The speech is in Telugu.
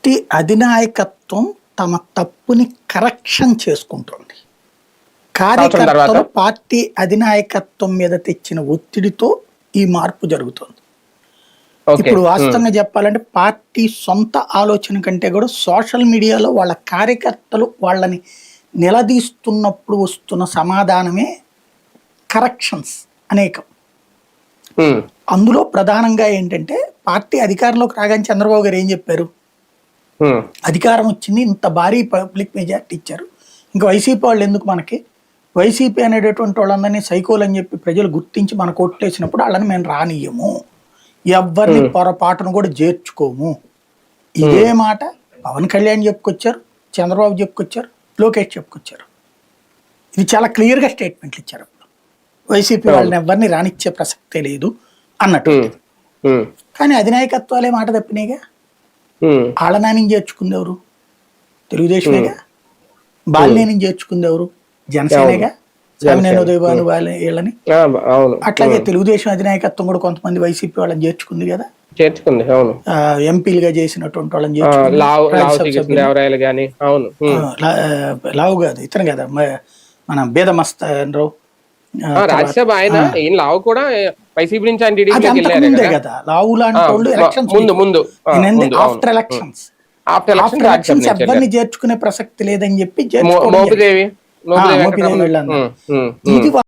పార్టీ అధినాయకత్వం తమ తప్పుని కరెక్షన్ చేసుకుంటుంది. కార్యకర్తలు పార్టీ అధినాయకత్వం మీద తెచ్చిన ఒత్తిడితో ఈ మార్పు జరుగుతుంది. ఇప్పుడు వాస్తవంగా చెప్పాలంటే పార్టీ సొంత ఆలోచన కంటే కూడా సోషల్ మీడియాలో వాళ్ళ కార్యకర్తలు వాళ్ళని నిలదీస్తున్నప్పుడు వస్తున్న సమాధానమే కరెక్షన్స్ అనేకం. అందులో ప్రధానంగా ఏంటంటే పార్టీ అధికారంలోకి రాగానే చంద్రబాబు గారు ఏం చెప్పారు, అధికారం వచ్చింది, ఇంత భారీ పబ్లిక్ మెజార్టీ ఇచ్చారు, ఇంకా వైసీపీ వాళ్ళు ఎందుకు మనకి, వైసీపీ అనేటటువంటి వాళ్ళందరినీ సైకోలు అని చెప్పి ప్రజలు గుర్తించి మన కోట్లేసినప్పుడు వాళ్ళని మేము రానియము, ఎవరిని పొరపాటును కూడా చేర్చుకోము. ఇదే మాట పవన్ కళ్యాణ్ చెప్పుకొచ్చారు, చంద్రబాబు చెప్పుకొచ్చారు, లోకేష్ చెప్పుకొచ్చారు. ఇది చాలా క్లియర్గా స్టేట్మెంట్లు ఇచ్చారు. వైసీపీ వాళ్ళని ఎవరిని రానిచ్చే ప్రసక్తే లేదు అన్నట్టు. కానీ అధినాయకత్వాలే మాట తప్పినాయిగా. వాళ్ళ నాని చేర్చుకుంది ఎవరు? తెలుగుదేశమేగా. బాలినేని చేర్చుకుంది ఎవరు? జనసేనగా. సామినేని ఉదయభాను వీళ్ళని. అట్లాగే తెలుగుదేశం అధినాయకత్వం కూడా కొంతమంది వైసీపీ వాళ్ళని చేర్చుకుంది కదా, చేర్చుకుంది. ఎంపీలుగా చేసినటువంటి వాళ్ళని చేర్చుకుంది. లావు కాదు ఇతను కదా మన బేదమస్తారావు రాజ్యసభ ఆయన లావు కూడా వైసీపీ నుంచి కదా. లావు లాంటి వాళ్ళు ఆఫ్టర్ ఎలక్షన్స్ ఎవరిని చేర్చుకునే ప్రసక్తి లేదని చెప్పి మోపిదేవి ఇది